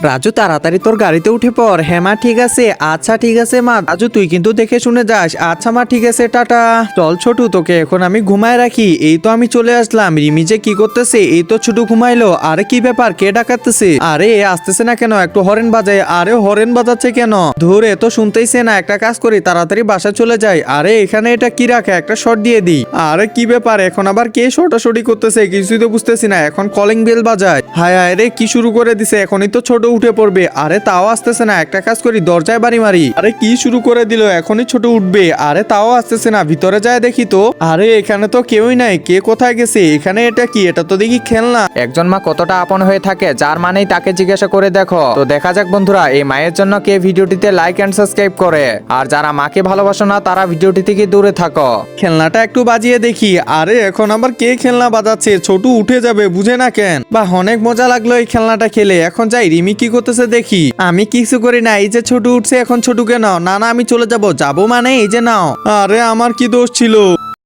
রাজু তাড়াতাড়ি তোর গাড়িতে উঠে পড়। হ্যাঁ মা ঠিক আছে। আচ্ছা ঠিক আছে মা। রাজু তুই কিন্তু দেখে শুনে যাস। আচ্ছা মা ঠিক আছে, টাটা। চল ছোটু, তোকে এখন আমি ঘুমায় রাখি। এই তো আমি চলে আসলাম। রিমি যে কি করতেছে, এই তো ছোটু ঘুমাইলো। আরে কি ব্যাপার, কে ডাকাতেছে? আরে আসতেছে না কেন? একটু হরেন বাজায়। আরে হরেন বাজাচ্ছে কেন? ধরে তো শুনতেইছে না। একটা কাজ করি, তাড়াতাড়ি বাসায় চলে যাই। আরে এখানে এটা কি রাখে, একটা শর্ট দিয়ে দিই। আরে কি ব্যাপার, এখন আবার কে শর্টাশর্টি করতেছে? কিছুই তো বুঝতেছি না। এখন কলিং বেল বাজায়। হায় হায় রে, কি শুরু করে দিছে? এখনই তো ছোট উঠে পড়বে। আরে তাও আসতেছে না। একটা কাজ করি, দরজায় বাড়ি মারি। আরে কি শুরু করে দিল? এখনই ছোট উঠবে। আরে তাও আসতেছে না। ভিতরে যায় দেখি তো। আরে এখানে তো কেউই নাই। কে কোথায় গেছে? এখানে এটা কি? এটা তো দেখি খেলনা। একজন মা কতটা আপন হয়ে থাকে, যার মানেই তাকে জিজ্ঞাসা করে দেখো। তো দেখা যাক বন্ধুরা, এই মায়ের জন্য কে ভিডিওটিতে লাইক এন্ড সাবস্ক্রাইব করে। আর যারা মাকে ভালোবাসো না, তারা ভিডিওটি থেকে দূরে থাকো। খেলনাটা একটু বাজিয়ে দেখি। আরে এখন আবার কে খেলনা বাজাচ্ছে? ছোট উঠে যাবে, বুঝে না কেন? বাহ, অনেক মজা লাগলো এই খেলনাটা খেলে। এখন যাই, রিমি কি করতেছে দেখি। আমি কিছু করি না। এই যে ছোট উঠছে, এখন ছোটুকে নাও। না না, আমি চলে যাবো। যাবো মানে এই যে নাও। আরে আমার কি দোষ ছিল?